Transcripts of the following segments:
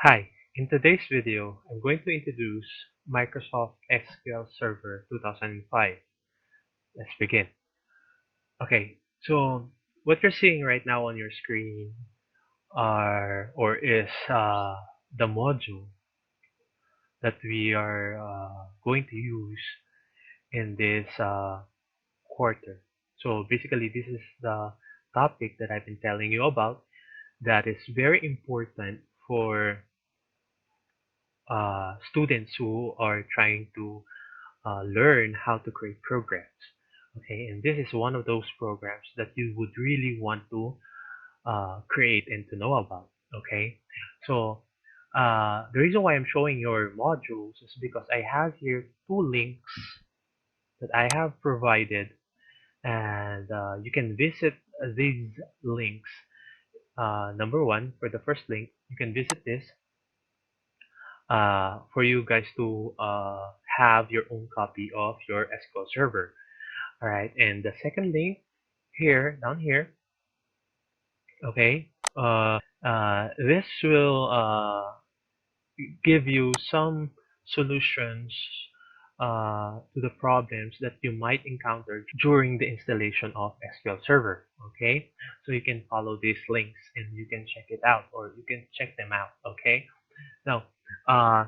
Hi, in today's video, I'm going to introduce Microsoft SQL Server 2005. Let's begin. Okay, so what you're seeing right now on your screen is the module that we are going to use in this quarter. So basically, this is the topic that I've been telling you about that is very important for students who are trying to learn how to create programs. Okay, and this is one of those programs that you would really want to create and to know about. Okay, so the reason why I'm showing your modules is because I have here two links that I have provided, and you can visit these links. Number one, for the first link, you can visit this for you guys to have your own copy of your SQL Server. All right, and the second link here, down here, okay, this will give you some solutions to the problems that you might encounter during the installation of SQL Server. Okay, so you can follow these links and you can check it out, or you can check them out. Okay, now uh,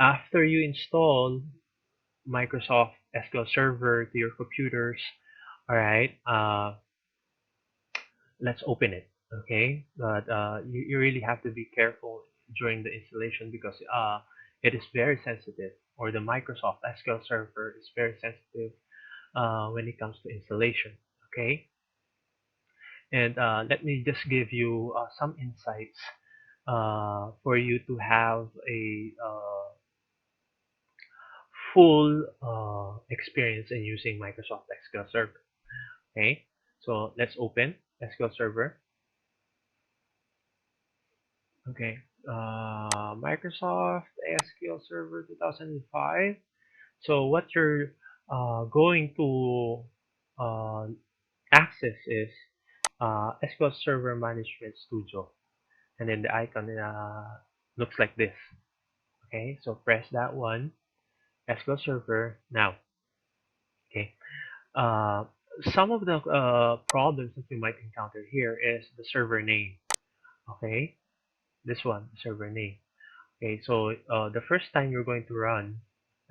after you install Microsoft SQL Server to your computers, all right, let's open it. Okay, but you really have to be careful during the installation because it is very sensitive, or the Microsoft SQL Server is very sensitive when it comes to installation. Okay, and let me just give you some insights for you to have a full experience in using Microsoft SQL Server. Okay, so let's open SQL Server. Okay, Microsoft SQL Server 2005. So what you're going to uh, access is SQL Server Management Studio, and then the icon looks like this. Okay, so press that one, SQL Server now. Okay, uh, some of the problems that you might encounter here is the server name. Okay, this one, server name. Okay, so the first time you're going to run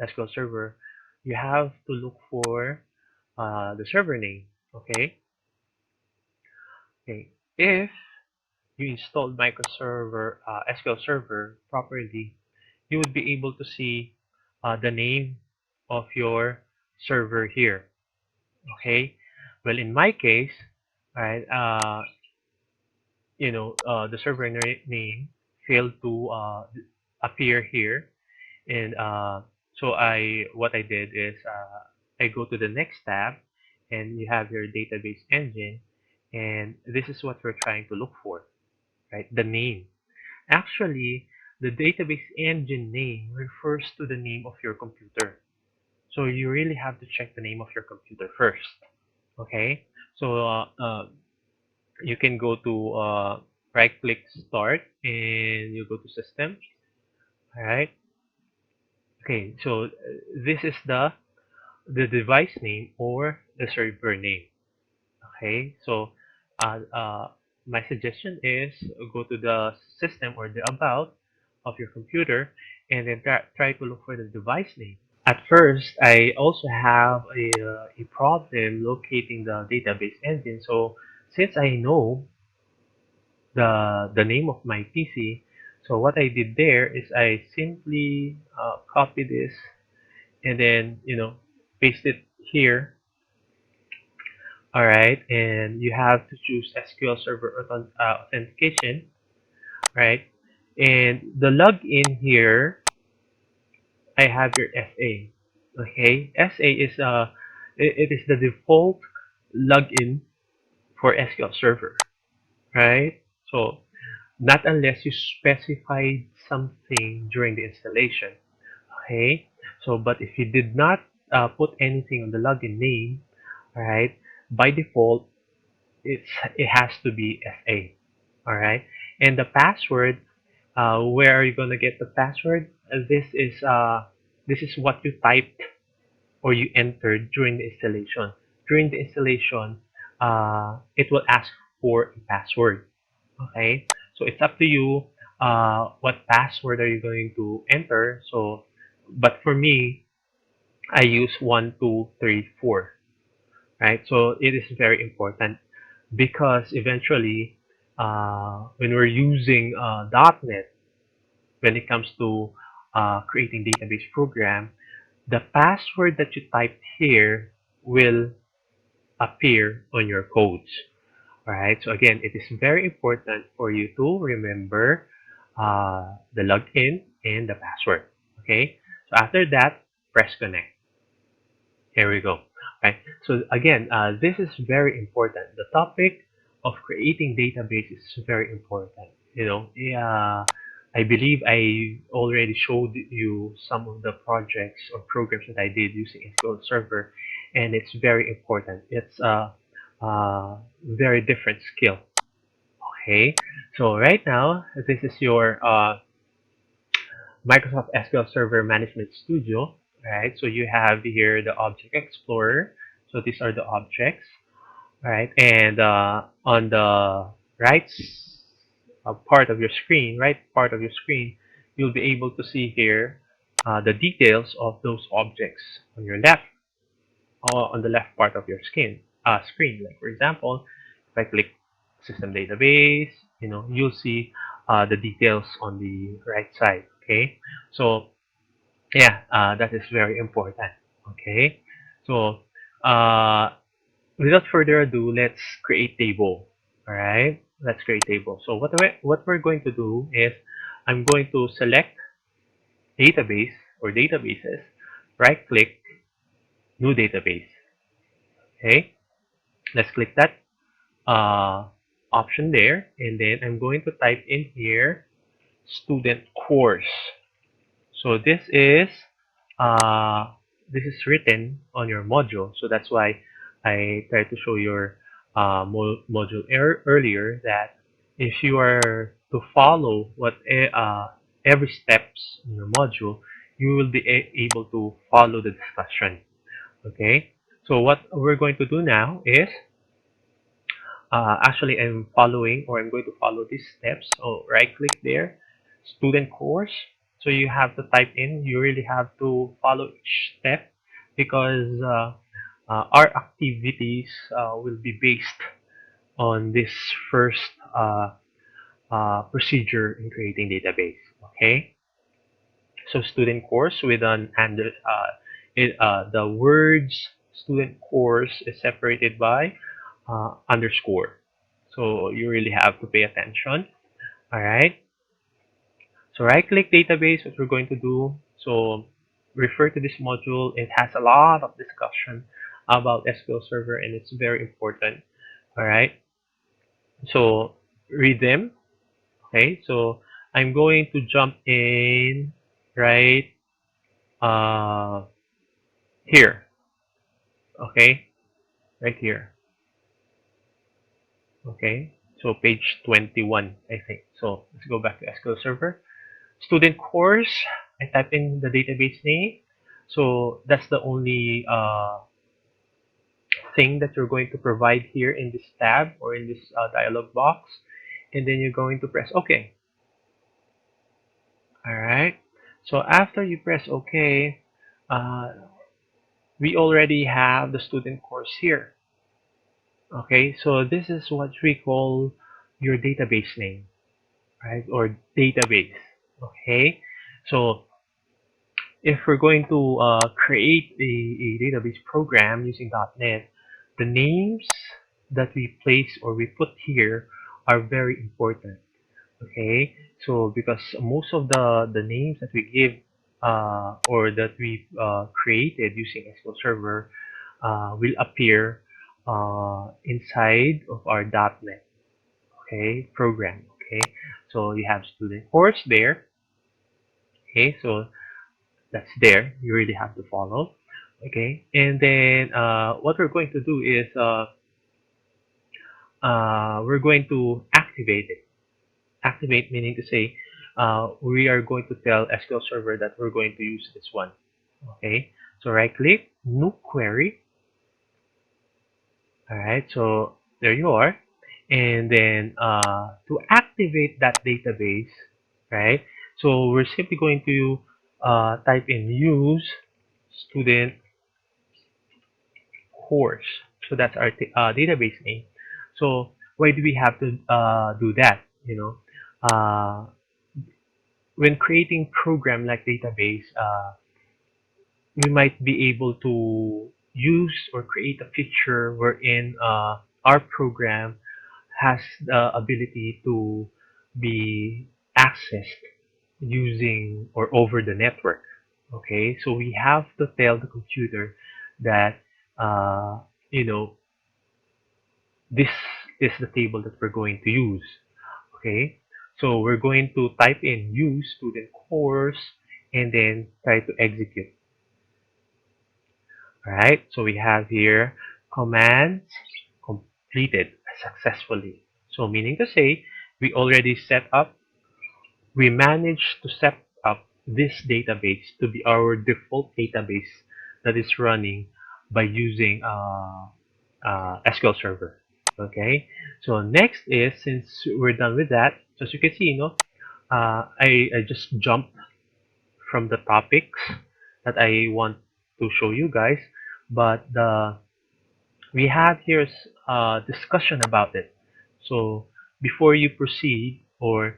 SQL Server, you have to look for the server name. Okay, okay. If you installed SQL Server properly, you would be able to see the name of your server here. Okay, well, in my case, right, the server name failed to appear here. And so what I did is I go to the next tab, and you have your database engine, and this is what we're trying to look for, right? The name. Actually, the database engine name refers to the name of your computer. So you really have to check the name of your computer first. Okay? So you can go to right click start, and you go to system. All right. Okay, so this is the device name or the server name. Okay, so uh, uh, my suggestion is go to the system or the about of your computer, and then try to look for the device name. At first, I also have a problem locating the database engine. So since I know the name of my PC, so what I did there is I simply copy this, and then paste it here. All right, and you have to choose SQL Server authentication, right? And the login here, I have your SA. Okay, SA is it is the default login for SQL Server, right? So not unless you specified something during the installation. Okay, so but if you did not put anything on the login name, all right, by default it has to be SA. All right, And the password, where are you going to get the password? This is what you typed or you entered during the installation. During the installation, it will ask for a password. Okay, so it's up to you. What password are you going to enter? So, but for me, I use 1234. Right, so it is very important because eventually, when we're using .NET, when it comes to creating database program, the password that you type here will appear on your codes. Alright, so again, it is very important for you to remember the login and the password. Okay, so after that, press connect. Here we go. Okay, so again, this is very important. The topic of creating database is very important. I believe I already showed you some of the projects or programs that I did using SQL Server, and it's very important. It's a very different skill. Okay, so right now, this is your Microsoft SQL Server Management Studio, right? So you have here the Object Explorer. So these are the objects, right? And on the right part of your screen, you'll be able to see here the details of those objects. On your left, on the left part of your screen. Like for example, if I click System Database, you'll see the details on the right side. Okay, so yeah, that is very important. Okay, so uh, without further ado, let's create table. All right, let's create table. So what we're going to do is I'm going to select database or databases, right click, new database. Okay, let's click that option there, and then I'm going to type in here student course. So uh, this is written on your module. So that's why I tried to show your module earlier that if you are to follow every steps in your module, you will be able to follow the discussion. Okay. So what we're going to do now is actually I'm going to follow these steps. So right click there, student course. So you have to type in, you really have to follow each step because our activities will be based on this first procedure in creating database. Okay. So student course with an under the words student course is separated by underscore. So you really have to pay attention. All right. So right click database, what we're going to do. So refer to this module. It has a lot of discussion about SQL Server and it's very important. All right. So read them. Okay. So I'm going to jump in right uh, here. Okay. Right here. Okay. So page 21, I think. So let's go back to SQL Server. Student course, I type in the database name. So that's the only thing that you're going to provide here in this tab or in this dialog box. And then you're going to press OK. All right. So after you press OK, uh, we already have the student course here. Okay, so this is what we call your database name, right? Or database. Okay, so if we're going to create a database program using .NET, the names that we place or we put here are very important. Okay, so because most of the names that we give or that we created using SQL Server will appear inside of our .NET program. Okay, so you have student course there. Okay, so that's there. You really have to follow. Okay, and then what we're going to do is we're going to activate it. Activate meaning to say we are going to tell SQL Server that we're going to use this one. Okay, so right click, new query. All right, so there you are. And then to activate that database, right? So we're simply going to type in use student course. So that's our database name. So why do we have to do that? When creating program like database, we might be able to use or create a feature wherein our program has the ability to be accessed using or over the network. Okay, so we have to tell the computer that uh, you know this is the table that we're going to use. Okay, so we're going to type in use student course and then try to execute. Alright, so we have here commands completed successfully. So meaning to say, we managed to set up this database to be our default database that is running by using SQL Server. Okay, so next is, since we're done with that, so as you can see, I just jumped from the topics that I want to show you guys, but we have here a discussion about it. So before you proceed or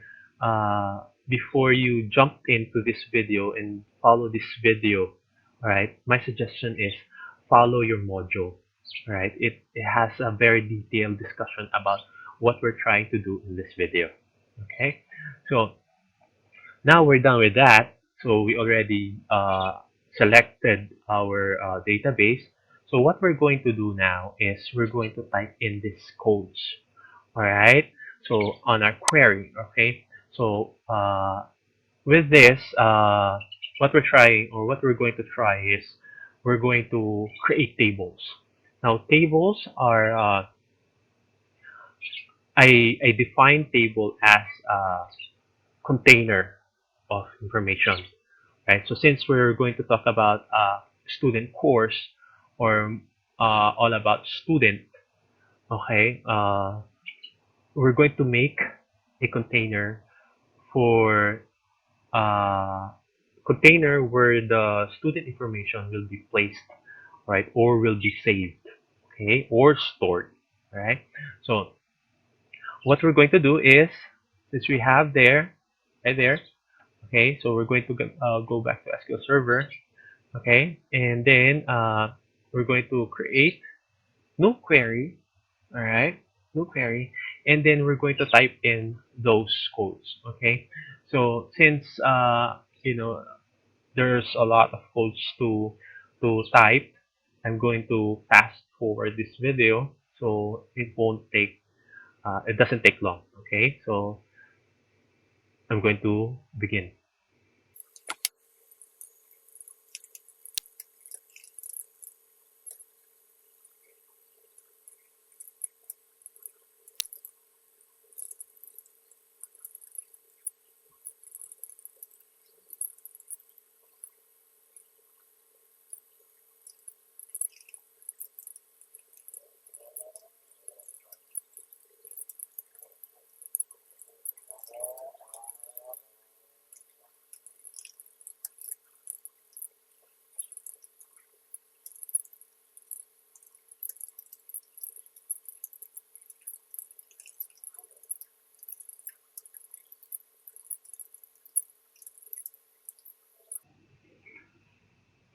before you jump into this video and follow this video, all right, my suggestion is follow your module. All right, it has a very detailed discussion about what we're trying to do in this video. Okay, so now we're done with that. So we already selected our database. So what we're going to do now is we're going to type in these codes. All right. So on our query. Okay. So with this, what we're trying or what we're going to try is we're going to create tables. Now tables are I define table as a container of information. Right? So since we're going to talk about student course or all about student, okay, we're going to make a for uh, container where the student information will be placed, right, or will be saved, okay, or stored, right? So what we're going to do is, since we have there, right there, okay, so we're going to go back to SQL Server. Okay, and then we're going to create new query. All right, new query, and then we're going to type in those codes. Okay, so since there's a lot of codes to type, I'm going to fast forward this video so it won't take it doesn't take long. Okay, so I'm going to begin.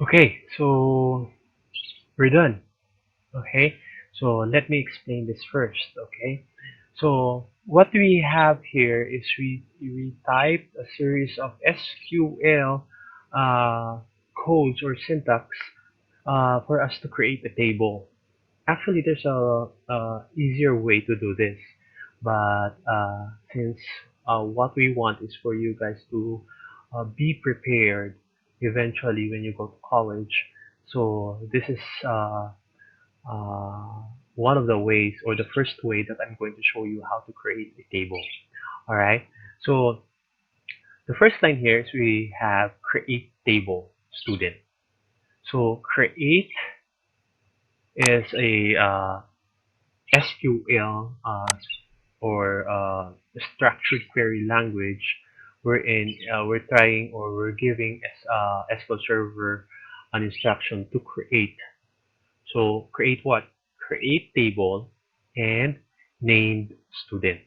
Okay, so we're done. Okay, so let me explain this first. Okay, so what we have here is we typed a series of SQL codes or syntax for us to create a table. Actually, there's a easier way to do this, but since what we want is for you guys to be prepared eventually when you go to college, so this is uh, one of the ways or the first way that I'm going to show you how to create a table. All right. So the first line here is we have create table student. So create is a SQL or structured query language wherein we're trying or we're giving SQL Server an instruction to create. So create what? Create table and named student.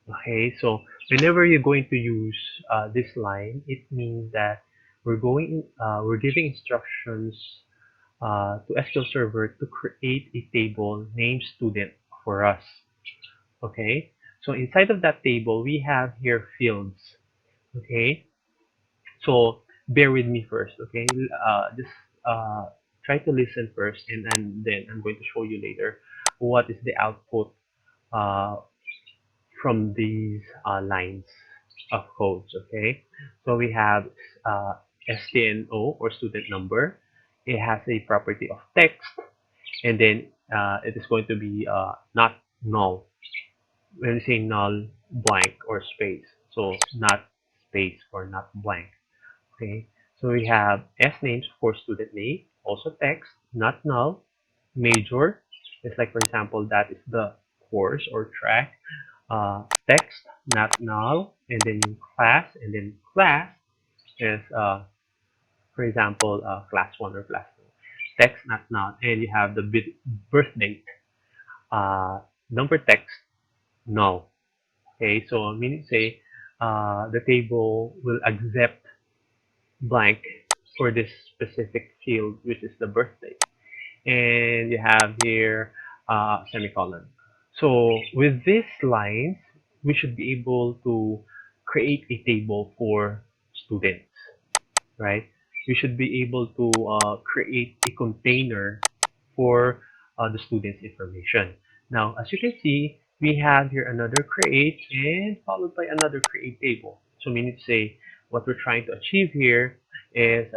Okay, so whenever you're going to use this line, it means that we're giving instructions to SQL Server to create a table named student for us. Okay, so inside of that table, we have here fields. Okay, so bear with me first. Okay, just try to listen first, and then I'm going to show you later what is the output uh, from these lines of codes. Okay, so we have STNO or student number. It has a property of text, and then it is going to be not null. When we say null, blank or space, so not space or not blank. Okay, so we have S names for student name, also text, not null, major. It's like, for example, that is the course or track. Text, not null, and then class, and then class is, for example, class 1 or class 2. Text, not null, and you have the birth date. Number text, null. Okay, so meaning say the table will accept blank for this specific field, which is the birthday. And you have here semicolon. So with these lines, we should be able to create a table for students, right? We should be able to create a container for the student's information. Now, as you can see, we have here another create and followed by another create table. So meaning to say, what we're trying to achieve here is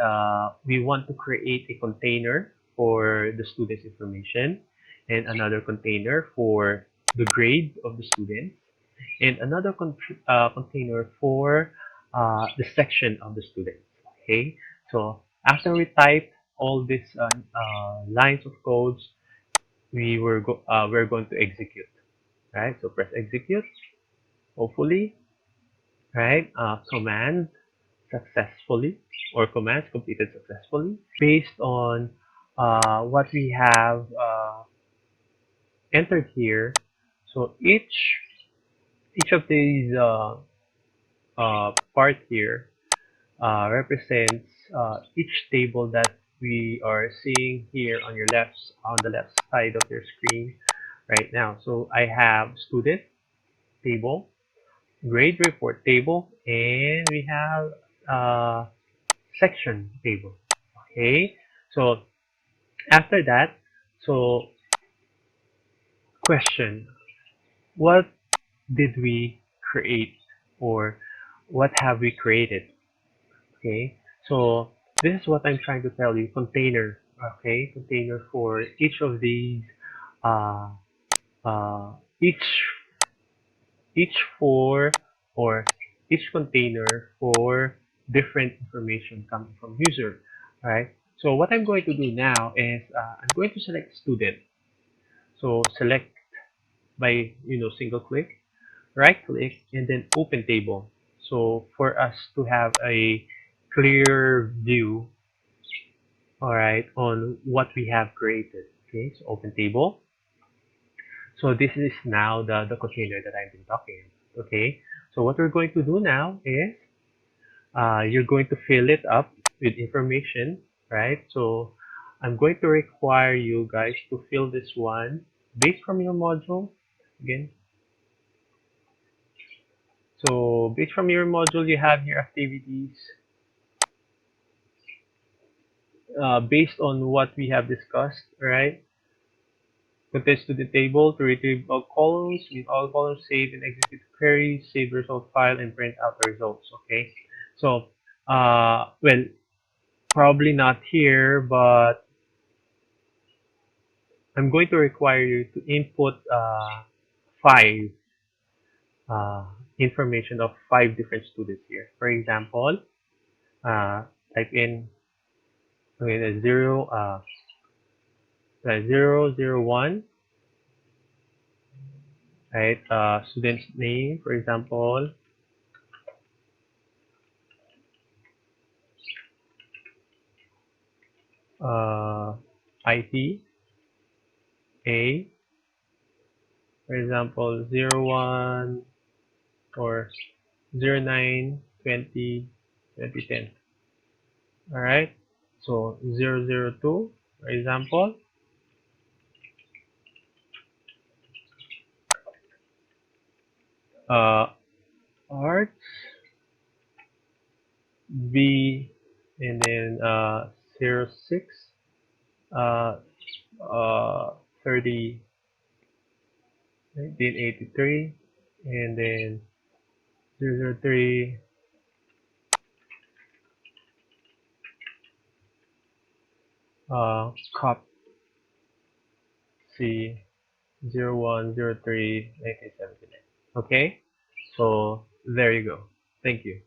we want to create a container for the student's information and another container for the grade of the student and another container for the section of the student. Okay, so after we type all these lines of codes, we're going to execute, right? So press execute, hopefully, right? Command successfully or commands completed successfully based on what we have entered here. So each of these part here represents each table that we are seeing here on the left side of your screen right now. So I have student table, grade report table, and we have section table. Okay, so after that, so question, what did we create or what have we created? Okay, so this is what I'm trying to tell you, container. Okay, container for each of these uh, uh, each each for or each container for different information coming from user. Right, so what I'm going to do now is I'm going to select student. So select by single click, right click, and then open table. So for us to have a clear view, all right, on what we have created. Okay, so open table. So this is now the container that I've been talking about. Okay, so what we're going to do now is you're going to fill it up with information, right? So I'm going to require you guys to fill this one based from your module. Again, so based from your module, you have your activities based on what we have discussed, right? Contains to the table to retrieve all columns, with all columns saved and execute queries, save the result file, and print out the results. Okay, so well, probably not here, but I'm going to require you to input five information of 5 different students here. For example, type in with a 001, right? Student's name, for example, IT, A, for example, 01 or 09, 20, 2010. All right. So 002, for example, uh, arts, B, and then 06, uh, 30, 1983, and then 003, cop C, 0103, 1979. Okay, so there you go. Thank you.